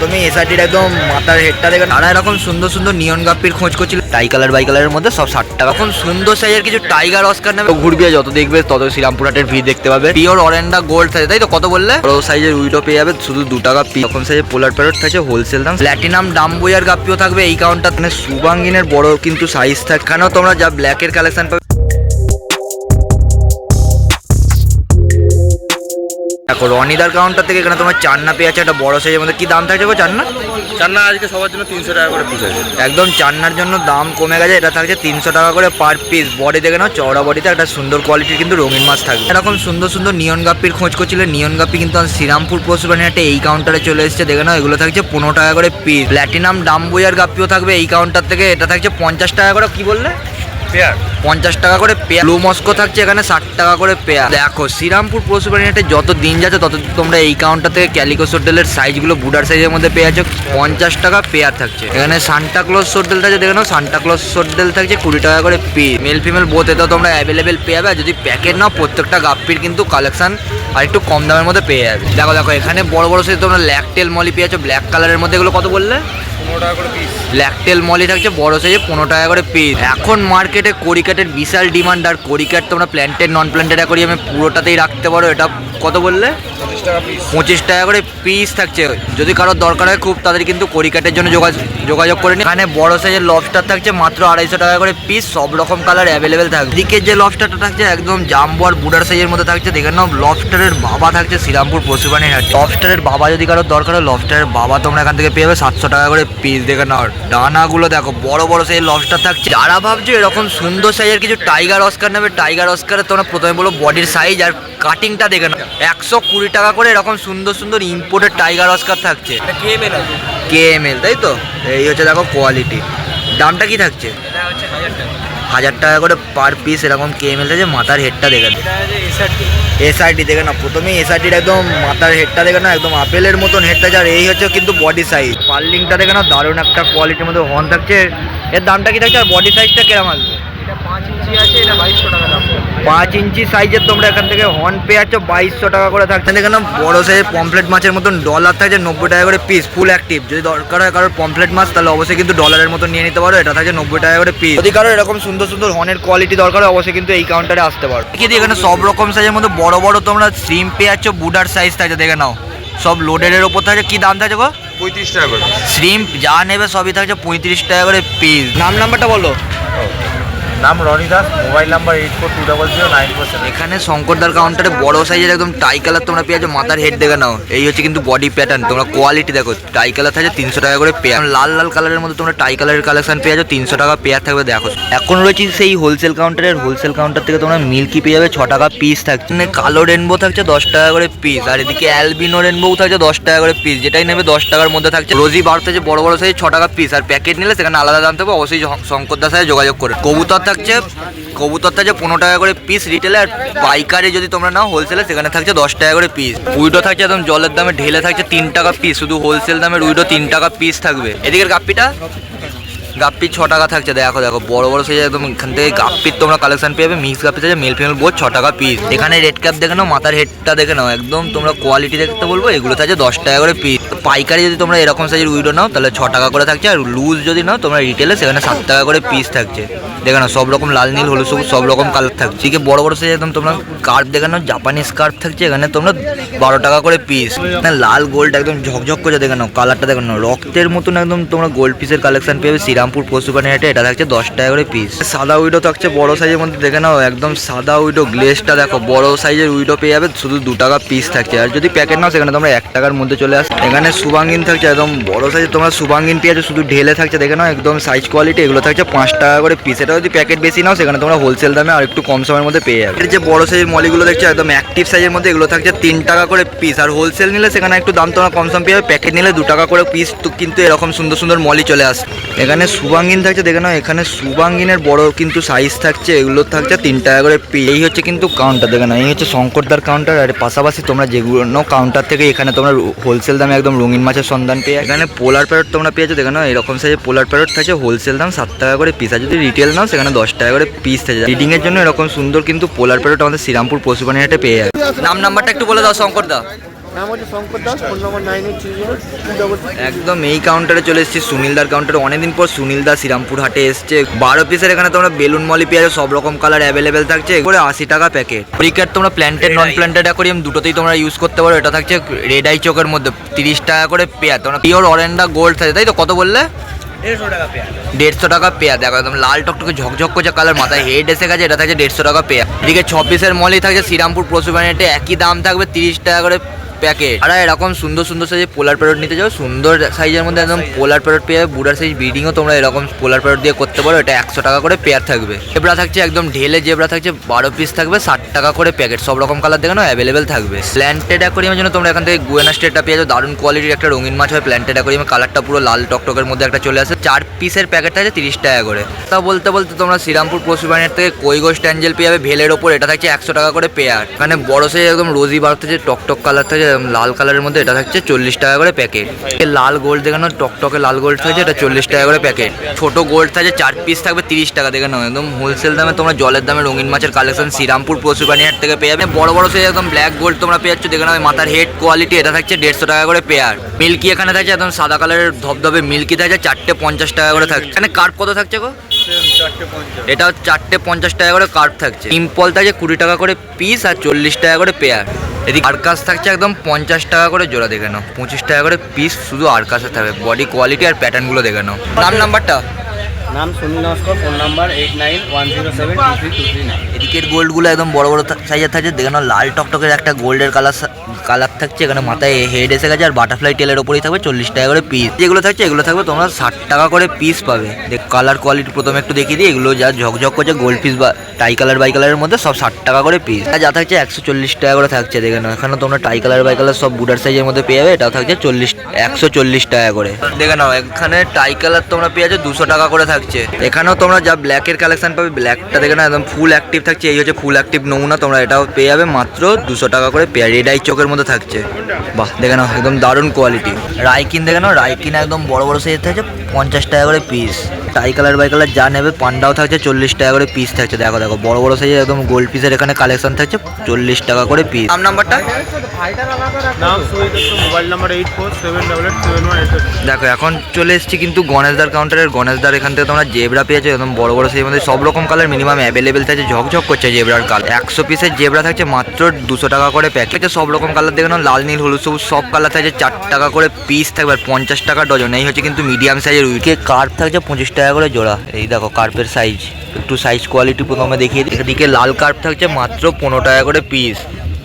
প্রথমেই এসআরটির একদম মাথার হেডটা দেখে তারা এরকম সুন্দর সুন্দর নিয়ন গাপ্পির খোঁজ করছিল। টাই কালার বাই কালারের মধ্যে সব 60 টাকা। এখন সুন্দর সাইজের কিছু টাইগার অস্কার নামে ঘুরবি, যত দেখবে তত শ্রীরামপুরহাটের ভিড় দেখতে পাবে। পিওর অরেন্ডা গোল্ড থাকে, তাই তো? কত বললে? বড় সাইজের উইডো পেয়ে যাবে শুধু 2 টাকা পিস। এরকম সাইজের পোলার প্যারট থাকছে হোলসেল দাম। প্ল্যাটিনাম ডাম্বুয়ার গাপ্পিও থাকবে এই কাউন্টার। মানে সুবাঙ্গিনের বড় কিন্তু সাইজ থাকে। এখানেও তোমরা যা ব্ল্যাকের কালেকশন পাবে। দেখো রনিদার কাউন্টার থেকে এখানে তোমার চান্না পেয়ে আছে একটা বড় সাইজের মধ্যে। কি দাম থাকছে গো চান্না? চান্না আজকে সবার জন্য 300 টাকা করে পিস আছে। একদম চান্নার জন্য দাম কমে গেছে। এটা থাকছে 300 টাকা করে পার পিস। বডি দেখে নাও, চওড়া বডিতে একটা সুন্দর কোয়ালিটির কিন্তু রঙিন মাছ থাকবে। এরকম সুন্দর সুন্দর নিয়ন গাপ্পির খোঁজ করছিলে। নিয়ন গাপ্পি কিন্তু শ্রীরামপুর পশুপ্রাণীহাটে এই কাউন্টারে চলে এসেছে। দেখে নাও, এগুলো থাকছে 15 টাকা করে পিস। প্ল্যাটিনাম ডাম্বুয়ার গাপ্পিও থাকবে এই কাউন্টার থেকে। এটা থাকছে 50 টাকা করে। কি বললে? পেয়ার 50 টাকা করে পেয়ার। ব্লু মস্কো থাকছে এখানে 60 টাকা করে পেয়ার। দেখো শ্রীরামপুর পশুপ্রাণীহাটে যত দিন যাচ্ছে তত তোমরা এই কাউন্টার থেকে ক্যালিকো সোডেলের সাইজগুলো বুডার সাইজের মধ্যে পেয়ে যাচ্ছ। 50 টাকা পেয়ার থাকছে। এখানে সান্টা ক্লজ সোডেল থাকছে, দেখে নাও সান্টা ক্লজ সোডেল থাকছে 20 টাকা করে পিস। মেল ফিমেল বোথ এটাও তোমরা অ্যাভেলেবেল পেয়ে যাবে। যদি প্যাকেট নাও প্রত্যেকটা গাপ্পির কিন্তু কালেকশন আর একটু কম দামের মধ্যে পেয়ে যাবে। দেখো দেখো এখানে বড় বড় সাইজ তোমরা ল্যাকটেল মলি পেয়ে যাচ্ছ ব্ল্যাক কালারের মধ্যে। এগুলো কত বললে? 15 টাকা করে পিস। ল্যাকটেল মলি থাকছে বড় সাইজে 15 টাকা করে পিস। এখন মার্কেটে কোরিকাটের বিশাল ডিমান্ড। আর কোরিকাট তোমরা প্ল্যান্টেড নন প্ল্যান্টেড অ্যাকোরিয়ামে পুরোটাতেই রাখতে পারো। এটা কত বললে? 25 টাকা পিস। 25 টাকা করে পিস থাকছে। যদি কারোর দরকার হয় খুব তাদের কিন্তু কোরিকাটের জন্য যোগাযোগ করে নিন। এখানে বড় সাইজের লবস্টার থাকছে মাত্র 250 টাকা করে পিস। সব রকম কালার অ্যাভেলেবেল থাকবে। দিকে যে লবস্টারটা থাকছে একদম জাম্বো আর বুডার সাইজের মধ্যে থাকছে। দেখে নাও লবস্টারের বাবা থাকছে শ্রীরামপুর পশুপ্রাণীহাটে। লবস্টারের বাবা যদি কারোর দরকার হয় লবস্টারের বাবা তোমরা এখান থেকে পেয়ে যাবে 700 টাকা করে পিস। দেখে নাও ডানাগুলো দেখো, বড় বড় সাইজের লবস্টার থাকছে। যারা ভাবছো এরকম সুন্দর সাইজের কিছু টাইগার অস্কার নেবে, টাইগার অস্কারে তোমরা প্রথমে বলো বডির সাইজ আর কাটিংটা দেখে নাও। 120 টাকা করে এরকম সুন্দর সুন্দর ইম্পোর্টেড টাইগার অস্কার থাকছে। কেএমএল আছে। কেএমএল, তাই তো? এই হচ্ছে দেখো কোয়ালিটি। দামটা কি থাকছে? এটা হচ্ছে 1000 টাকা। 1000 টাকা করে পার পিস এরকম কেএমএল থাকছে। মাথার হেডটা দেখে নাও। এটা আছে এসআরটি। এসআরটি দেখে নাও। প্রথমেই এসআরটির একদম মাথার হেডটা দেখে নাও, একদম আপেলের মতন হেডটা। যার এই হচ্ছে কিন্তু বডি সাইজ। পার্লিংটা দেখে নাও, দারুণ একটা কোয়ালিটির মধ্যে হর্ন থাকছে। এর দামটা কি থাকছে আর বডি সাইজটা কেরম আসবে? এটা 5 ইঞ্চি আছে, এটা 2200 টাকা দাম। 5 ইঞ্চি সাইজের তোমরা এখান থেকে হর্ন পেয়ে যাচ্ছ 2200 টাকা করে থাকছে। দেখে নাও বড় সাইজের পমফ্লেট মাছের মতন ডলার থাকছে 90 টাকা করে পিস। Full active. যদি দরকার হয় কারোর পমফ্লেট মাছ তাহলে অবশ্যই কিন্তু ডলারের মতন নিয়ে নিতে পারো। এটা থাকছে 90 টাকা করে পিস। যদি কারোর এরকম সুন্দর সুন্দর হর্নের কোয়ালিটি দরকার হয় অবশ্যই কিন্তু এই কাউন্টারে আসতে পারো। কিন্তু এখানে সব রকম সাইজের মধ্যে বড় বড় তোমরা শ্রিম পেয়ে যাচ্ছ। বুডার সাইজ থাকছে, দেখে নাও সব লোডের ওপর থাকছে। কি দাম থাকছে গো? 35 টাকা করে। শ্রিম্প যা নেবে সবই থাকছে 35 টাকা করে পিস। নাম্বারটা বলো। নাম রনি দাস, মোবাইল নাম্বার 84200947। এখানে শঙ্করদার কাউন্টারে বড় সাইজের একদম টাই কালার তোমরা পেয়ে যাচ্ছ। মাথার হেড দেখে নাও, এই হচ্ছে কিন্তু বডি প্যাটার্ন। তোমরা কোয়ালিটি দেখো, টাই কালার থাকছে 300 টাকা করে পেয়ার। লাল লাল কালারের মধ্যে তোমরা টাই কালারের কালেকশন পেয়ে যাচ্ছ 300 টাকা পেয়ার থাকবে। দেখো এখন রয়েছে সেই হোলসেল কাউন্টারের। হোলসেল কাউন্টার থেকে তোমরা মিল্কি পেয়ে যাবে 6 টাকা পিস থাকছে। কালো রেনবো থাকছে 10 টাকা করে পিস। আর এদিকে অ্যালবিনো রেনবো থাকছে 10 টাকা করে পিস। যেটাই নেবে 10 টাকার মধ্যে থাকছে। রোজি বার থাকছে বড় বড় সাইজ 6 টাকা পিস। আর প্যাকেট নিলে সেখানে আলাদা দাম থাকবে। অবশ্যই শঙ্করদার সাথে যোগাযোগ করে। কবুতর থাকছে 15 টাকা করে পিস রিটেলে। আর পাইকারি যদি তোমরা নাও হোলসেলে সেখানে থাকছে 10 টাকা করে পিস। উইডো থাকছে একদম জলের দামে ঢেলে থাকছে 3 টাকা পিস। শুধু হোলসেল দামের উইডো 3 টাকা পিস থাকবে। এদিকের গাপ্পিটা গাপ্পি 6 টাকা থাকছে। দেখো দেখো বড় বড় সাইজ একদম। এখান থেকে গাপ্পির তোমরা কালেকশন পেয়ে যাবে। মিক্স গাপ্পি থাকছে মেল ফিমেল বোধ 6 টাকা পিস। এখানে রেড ক্যাপ দেখে নাও, মাথার হেডটা দেখে নাও, একদম তোমরা কোয়ালিটি দেখতে বলবো। এগুলো থাকছে 10 টাকা করে পিস। পাইকারি যদি তোমরা এরকম সাইজের উইডো নাও তাহলে 6 টাকা করে থাকছে। আর লুজ যদি নাও তোমরা রিটেলে সেখানে 7 টাকা করে পিস থাকছে। দেখে নাও সব রকম লাল নীল হলুদ সবুজ সব রকম কালার থাকছে। ঠিক বড় বড় সাইজ একদম তোমরা কার্ভ দেখে নাও, জাপানিজ কার্ভ থাকছে এখানে তোমরা 12 টাকা করে পিস। লাল গোল্ড একদম ঝকঝক করে দেখে নাও, কালারটা দেখে নাও রক্তের মতন একদম। তোমরা গোল্ড পিসের কালেকশন পেয়ে শ্রীরামপুর পশুপ্রাণীহাটে। এটা থাকছে 10 টাকা করে পিস। সাদা উইডো থাকছে বড় সাইজের মধ্যে, দেখে নাও একদম সাদা উইডো। গ্লেসটা দেখো, বড় সাইজের উইডো পেয়ে যাবে শুধু 2 টাকা পিস থাকছে। আর যদি প্যাকেট নাও সেখানে তোমরা 1 টাকার মধ্যে চলে আসে। এখানে সুবাঙ্গিন থাকছে একদম বড় সাইজের। তোমরা সুবাঙ্গিন পেয়ে যাচ্ছ শুধু ঢেলে থাকছে, দেখে নাও একদম সাইজ কোয়ালিটি। এগুলো থাকছে 5 টাকা করে পিস। এটা যদি প্যাকেট বেশি নাও সেখানে তোমরা হোলসেল দামে আর একটু কম সময়ের মধ্যে পেয়ে যাবে। এর যে বড় সাইজের মলিগুলো দেখছো একদম অ্যাক্টিভ সাইজের মধ্যে, এগুলো থাকছে 3 টাকা করে পিস। আর হোলসেল নিলে সেখানে একটু দাম তোমরা কম সম পেয়ে যাবে। প্যাকেট নিলে 2 টাকা করে পিস। তো কিন্তু এরকম সুন্দর সুন্দর মলি চলে আসে। এখানে সুবাঙ্গিন থাকছে, দেখে নাও এখানে সুবাঙ্গিনের বড় কিন্তু সাইজ থাকছে। এগুলো থাকছে 3 টাকা করে পিস। এই হচ্ছে কিন্তু কাউন্টার, দেখে নাও এই হচ্ছে শঙ্করদার কাউন্টার। আর পাশাপাশি তোমরা যেগুলো কাউন্টার থেকে এখানে তোমরা হোলসেল দামে একদম রঙিন মাছের সন্ধান পেয়ে। এখানে পোলার প্যারট তোমরা পেয়েছো, দেখে নাও এরকম সাইজের পোলার প্যারট থাকছে হোলসেল দাম 7 টাকা করে পিস। আর যদি রিটেল নাও সেখানে 10 টাকা করে পিস থাকে। রিডিং এর জন্য এরকম সুন্দর কিন্তু পোলার প্যারট আমাদের শ্রীরামপুর পশুপ্রাণীহাটে পেয়ে যাবে। নাম্বারটা একটু বলে দাও শঙ্করদা। নাম হচ্ছে শঙ্কর দাস, ফোন নম্বর 9830 একদম এই কাউন্টারে চলে এসেছি, সুনীলদার কাউন্টারে। অনেকদিন পর সুনীলদা শ্রীরামপুর হাটে এসছে। 12 পিসের এখানে তোমরা বেলুন মলি পেয়ে যাবে, সব রকম কালার অ্যাভেলেবেল থাকছে। করে 80 টাকা প্যাকেট। ক্রিকেট তোমরা প্ল্যান্টেড নন প্ল্যান্টেড অ্যাকোরিয়াম দুটোতেই তোমরা ইউজ করতে পারো। এটা থাকছে রেড আই চোখের মধ্যে 30 টাকা করে পেয়ার। তোমরা পিওর অরেন্ডা গোল্ড থাকে, তাই তো? কত বললে? 150 টাকা পেয়ার। দেখো একদম লাল টকটকে ঝকঝক করছে কালার, মাথায় হেড এসে গেছে। এটা থাকছে 150 টাকা পেয়ার। এদিকে 6 পিসের মলি থাকছে শ্রীরামপুর পশু প্রাণীতে, একই দাম থাকবে 30 টাকা করে প্যাকেট। আর এরকম সুন্দর সুন্দর সাইজের পোলার প্যারট নিতে যাও, সুন্দর সাইজের মধ্যে একদম পোলার প্যারট পেয়ে যাবে। বুড়ার সাইজ ব্রিডিংও তোমরা এরকম পোলার প্যারট দিয়ে করতে পারো। এটা 100 টাকা করে পেয়ার থাকবে। জেব্রা থাকছে একদম ঢেলে, জেব্রা থাকছে 12 পিস থাকবে 60 টাকা করে প্যাকেট। সব রকম কালার দেখে নাও, অ্যাভেলেবেল থাকবে। প্ল্যান্টেড অ্যাকোরিয়ামের জন্য তোমরা এখান থেকে গুয়েনা স্টেটটা পেয়ে যাও। দারুণ কোয়ালিটির একটা রঙিন মাছ হয় প্ল্যান্টেড অ্যাকোরিয়ামে। কালারটা পুরো লাল টকটকের মধ্যে একটা চলে আসে। 4 পিসের প্যাকেট থাকছে 30 টাকা করে। তা বলতে বলতে তোমরা শ্রীরামপুর পশু প্রাণীর থেকে কই গোস্ট অ্যাঞ্জেল পেয়ে যাবে ভেলের ওপর। এটা থাকছে 100 টাকা করে পেয়ার। এখানে বড় সাইজ একদম রোজি বার থাকছে, টকটক কালার থাকছে লাল কালারের মধ্যে। এটা থাকছে 40 টাকা করে প্যাকেট। লাল গোল্ড দেখে নাও, টকটকে লাল গোল্ড থাকছে, এটা 40 টাকা করে প্যাকেট। ছোট গোল্ড থাকছে 4 পিস থাকবে 30 টাকা। দেখে নাও একদম হোলসেল দামে তোমরা জলের দামে রঙিন মাছের কালেকশন শ্রীরামপুর পশু প্রাণী হাট থেকে পেয়ে যাবে। বড় বড় সাইজ একদম ব্ল্যাক গোল্ড তোমরা পেয়ে যাচ্ছ। দেখে নাও মাথার হেড কোয়ালিটি। এটা থাকছে 150 টাকা করে পেয়ার। মিল্কি এখানে থাকছে একদম সাদা কালারের ধবধবে মিল্কি থাকছে 4টে 50 টাকা করে থাকছে। এখানে কার্প কত থাকছে গো? এটা 4টে 50 টাকা করে কার্প থাকছে। পিম্পল থাকছে 20 টাকা করে পিস আর 40 টাকা করে পেয়ার। এদিকে আরকাস থাকছে একদম 50 টাকা করে জোড়া। দেখে নাও 25 টাকা করে পিস শুধু আরকাসে থাকবে। বডি কোয়ালিটি আর প্যাটার্নগুলো দেখে নাও। নাম্বারটা নাম সুনীল নস্কর, ফোন নাম্বার 8911072329। এদিকের গোল্ডগুলো একদম বড় বড় সাইজের থাকছে। দেখে নাও লাল টকটকের একটা গোল্ডের কালার থাকছে। এখানে মাথায় হেড এসে গেছে আর বাটারফ্লাই টেলের ওপরেই থাকবে 40 টাকা করে পিস। যেগুলো থাকছে এগুলো থাকবে তোমরা 60 টাকা করে পিস পাবে। দেখ কালার কোয়ালিটি প্রথমে একটু দেখিয়ে দিই। এগুলো যা ঝকঝক করছে গোল্ড পিস বা টাই কালার বাই কালারের মধ্যে সব 60 টাকা করে পিস। যা থাকছে 140 টাকা করে থাকছে। দেখে নাও এখানে তোমরা টাই কালার বাই কালার সব বুডার সাইজের মধ্যে পেয়ে যাবে। এটাও থাকছে 140 টাকা করে। দেখে নাও এখানে টাই কালার তোমরা পেয়ে যাবে 200 টাকা করে থাকছে। এখানেও তোমরা যা ব্ল্যাকের কালেকশন পাবে, ব্ল্যাকটা দেখে নাও একদম ফুল অ্যাক্টিভ থাকছে। এই হচ্ছে ফুল অ্যাক্টিভ নমুনা। তোমরা এটাও পেয়ে যাবে মাত্র 200 টাকা করে পেয়ার। রেড আই চোখের মধ্যে থাকছে। বাহ দেখে নাও একদম দারুণ কোয়ালিটি। রাইকিন দেখে নাও, রাইকিন একদম বড় বড় সাইজ থাকছে 50 টাকা করে পিস। টাই কালার বাই কালার যা নেবে পান্ডাও থাকছে 40 টাকা করে পিস থাকছে। দেখো দেখো বড় বড় সাইজের একদম গোল্ড পিসের এখানে কালেকশন থাকছে 40 টাকা করে পিস। নাম্বারটা নাম সুনীল দত্ত, মোবাইল নাম্বার 8478887188। দেখো এখন চলে এসেছি কিন্তু গণেশদার কাউন্টারের। গণেশদার এখান থেকে তোমরা জেব্রা পেয়েছো একদম বড় বড় সাইজের মধ্যে। সব রকম কালার মিনিমাম অ্যাভেলেবেল থাকছে। ঝকঝক করছে জেব্রার কালার। 100 পিসের জেব্রা থাকছে মাত্র 200 টাকা করে প্যাকেট। সব রকম কালার দেখে নাও, লাল নীল হলুদ সবুজ সব কালার থাকছে 4 টাকা করে পিস থাকবে আর 50 টাকা ডজন। এই হচ্ছে কিন্তু মিডিয়াম সাইজের উইকে। কার্প থাকছে 25 টাকা করে জোড়া। এই দেখো কার্পের সাইজ, একটু সাইজ কোয়ালিটি প্রথমে দেখিয়ে দিই। এদিকে লাল কার্প থাকছে মাত্র 15 টাকা করে পিস।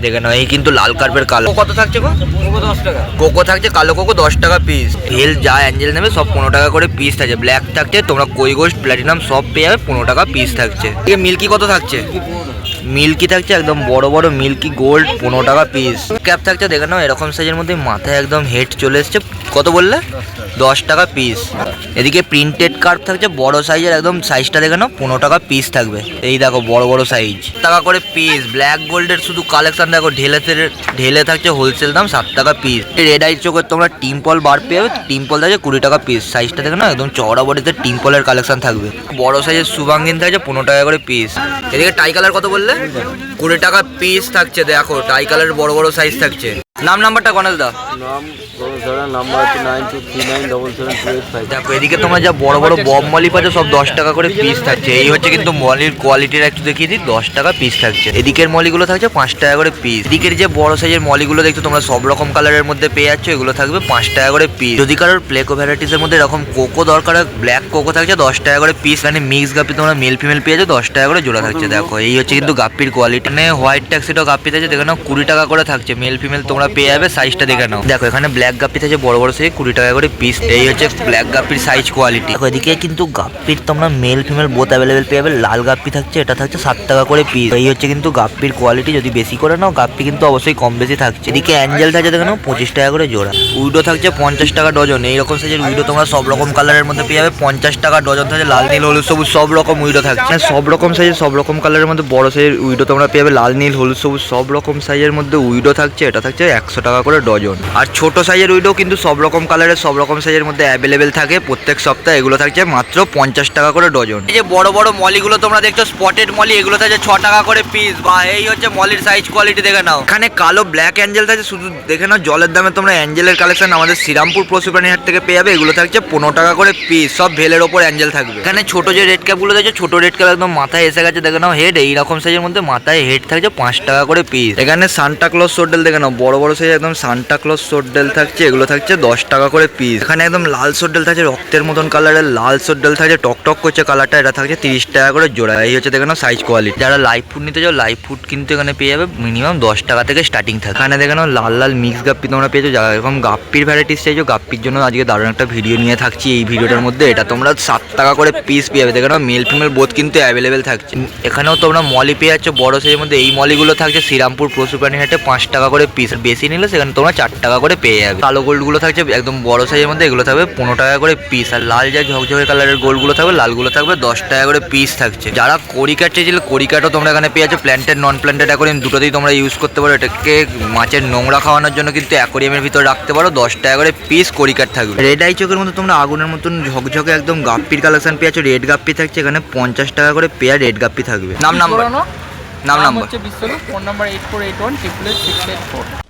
দেখে নাও এই কিন্তু লাল কার্পের কালো। কত থাকছে গো? কোকো 10 টাকা। কোকো থাকছে কালো কোকো 10 টাকা পিস। হেল যা অ্যাঞ্জেল নেবে সব 15 টাকা করে পিস থাকছে। ব্ল্যাক থাকছে তোমরা কই গোস্ট প্ল্যাটিনাম সব পেয়ে যাবে 15 টাকা পিস থাকছে। এদিকে মিল্কি কত থাকছে? মিল্কি থাকছে একদম বড় বড় মিল্কি গোল্ড 15 টাকা পিস। ক্যাপ থাকছে দেখে নাও এরকম সাইজের মধ্যে, মাথায় একদম হেড চলে এসছে। কত বললে? 10 টাকা পিস। এদিকে প্রিন্টেড কার্প থাকছে বড় সাইজের একদম, সাইজটা দেখে নাও 15 টাকা পিস থাকবে। এই দেখো বড় বড় সাইজ টাকা করে পিস। ব্ল্যাক গোল্ডের শুধু কালেকশন দেখো, ঢেলে থাকছে হোলসেল দাম 7 টাকা পিস। রেড আই চোখের তোমরা টিম্পল বার পেয়ে যাবে। টিম্পল থাকছে 20 টাকা পিস। সাইজটা দেখে নাও একদম চওড়া বডিতে টিম্পলের কালেকশন থাকবে। বড় সাইজের সুবাঙ্গিন থাকছে 15 টাকা করে পিস। এদিকে টাই কালার কত বললে? 20 টাকা পিস থাকছে। দেখো টাই কালারের বড় বড় সাইজ থাকছে। নাম্বারটা গণেশ দা। নাম নাম্বার হচ্ছে 9239772885। দেখো এদিকে তোমরা যা বড় বড় বব মলি পাচ্ছ সব 10 টাকা করে পিস থাকছে। এই হচ্ছে কিন্তু মলির কোয়ালিটির একটু দেখিয়ে দিই। 10 টাকা পিস থাকছে। এদিকের মলিগুলো থাকছে 5 টাকা করে পিস। এদিকের যে বড় সাইজের মলিগুলো দেখছো তোমরা সব রকম কালারের মধ্যে পেয়ে যাচ্ছ। এগুলো থাকবে 5 টাকা করে পিস। যদি কারোর প্লেকো ভ্যারাইটিসের মধ্যে এরকম কোকো দরকার হয়, ব্ল্যাক কোকো থাকছে 10 টাকা করে পিস। মানে মিক্স গাপ্পি তোমরা মেল ফিমেল পেয়ে যাচ্ছ 10 টাকা করে জোড়া থাকছে। দেখো এই হচ্ছে কিন্তু গাপ্পির কোয়ালিটি। মানে হোয়াইট ট্যাক্সিডো গাপ্পি থাকছে দেখে নাও 20 টাকা করে থাকছে। মেল ফিমেল তোমরা পেয়ে যাবে। সাইজটা দেখে নাও। দেখো এখানে ব্ল্যাক গাপ্পি থাকছে বড় বড় সাইজ 20 টাকা করে পিস। এই হচ্ছে ব্ল্যাক গাপ্পির সাইজ কোয়ালিটি। দেখো এদিকে কিন্তু গাপ্পির তোমরা মেল ফিমেল বোথ অ্যাভেলেবেল পেয়ে যাবে। লাল গাপ্পি থাকছে, এটা থাকছে 7 টাকা করে পিস। এই হচ্ছে কিন্তু গাপ্পির কোয়ালিটি। যদি বেশি করে নাও গাপ্পি কিন্তু অবশ্যই কম বেশি থাকছে। এদিকে অ্যাঞ্জেল থাকছে দেখে নাও 25 টাকা করে জোড়া। উইডো থাকছে 50 টাকা ডজন। এইরকম সাইজের উইডো তোমরা সব রকম কালারের মধ্যে পেয়ে যাবে। 50 টাকা ডজন থাকছে। লাল নীল হলুদ সবুজ সব রকম উইডো থাকছে। সব রকম সাইজের সব রকম কালারের মধ্যে বড় সাইজের উইডো তোমরা পেয়ে যাবে। লাল নীল হলুদ সবুজ সব রকম সাইজের মধ্যে উইডো থাকছে। এটা থাকছে 100 টাকা করে ডজন। আর ছোট সাইজ সাইজের উইডো কিন্তু সব রকম কালারের সব রকম সাইজের মধ্যে অ্যাভেলেবেল থাকে প্রত্যেক সপ্তাহে। এগুলো থাকছে মাত্র 50 টাকা করে ডজন। এই যে বড় বড় মলিগুলো তোমরা দেখছো স্পটেড মলি, এগুলো থাকছে 6 টাকা করে পিস। বা এই হচ্ছে মলির সাইজ কোয়ালিটি দেখে নাও। এখানে কালো ব্ল্যাক অ্যাঞ্জেল থাকছে, শুধু দেখে নাও জলের দামে তোমরা অ্যাঞ্জেলের কালেকশন আমাদের শ্রীরামপুর পশু প্রাণী হাট থেকে পেয়ে যাবে। এগুলো থাকছে 15 টাকা করে পিস, সব ভেলের ওপর অ্যাঞ্জেল থাকবে। এখানে ছোট যে রেড ক্যাপগুলো দেখছো, ছোট রেড ক্যাপ একদম মাথায় এসে গেছে দেখে নাও। হেড এইরকম সাইজের মধ্যে মাথায় হেড থাকছে 5 টাকা করে পিস। এখানে সান্টা ক্লজ সোডেল দেখে নাও, বড় বড় সাইজ একদম সান্টা ক্লজ সোডেল থাকছে, এগুলো থাকছে 10 টাকা করে পিস। এখানে একদম লাল সোডেল থাকছে, রক্তের মতন কালারের লাল সোডেল থাকছে, টকটক করছে কালারটা, এটা থাকছে 30 টাকা করে জোড়া। এই হচ্ছে দেখে নাও সাইজ কোয়ালিটি। যারা লাইভ ফুড নিতে চাও, লাইভ ফুড কিন্তু এখানে পেয়ে যাবে মিনিমাম 10 টাকা থেকে স্টার্টিং থাকে। এখানে দেখে নাও লাল লাল মিক্স গাপ্পি তোমরা পেয়েছো। যারা এরকম গাপ্পির ভ্যারাইটিস চাইছো, গাপ্পির জন্য আজকে দারুণ একটা ভিডিও নিয়ে থাকছি। এই ভিডিওটার মধ্যে এটা তোমরা 7 টাকা করে পিস পেয়ে যাবে। দেখে নাও মেল ফিমেল বোথ কিন্তু অ্যাভেলেবেল থাকছে। এখানেও তোমরা মলি পেয়ে যাচ্ছ বড় সাইজের মধ্যে। এই মলিগুলো থাকছে শ্রীরামপুর পশু প্রাণী হাটে 5 টাকা করে পিস। বেশি নিলে সেখানে তোমরা 4 টাকা করে পেয়ে যাবে। কালো গোল্ডগুলো থাকছে একদম বড় সাইজের মধ্যে, এগুলো থাকবে 15 টাকা করে পিস। আর লাল যা ঝকঝকে কালারের গোল্ডগুলো থাকবে, লালগুলো থাকবে 10 টাকা করে পিস থাকছে। যারা করিকাট চেয়েছিল, করিকাটও তোমরা এখানে পেয়ে যাচ্ছ। প্ল্যান্টেড নন প্ল্যান্টেড অ্যাকোরিয়াম দুটোতেই তোমরা ইউজ করতে পারো। এটাকে মাছের নোংরা খাওয়ানোর জন্য কিন্তু অ্যাকোরিয়ামের ভিতরে রাখতে পারো। 10 টাকা করে পিস করিকাট থাকবে। রেড আই চোখের মতো তোমরা আগুনের মতন ঝকঝকে একদম গাপ্পির কালেকশন পেয়ে যাচ্ছ। রেড গাপ্পি থাকছে এখানে 50 টাকা করে পেয়ার রেড গাপ্পি থাকবে। নাম নাম্বার নাম হচ্ছে বিশ্বরূপ, ফোন নাম্বার 8481 688 684।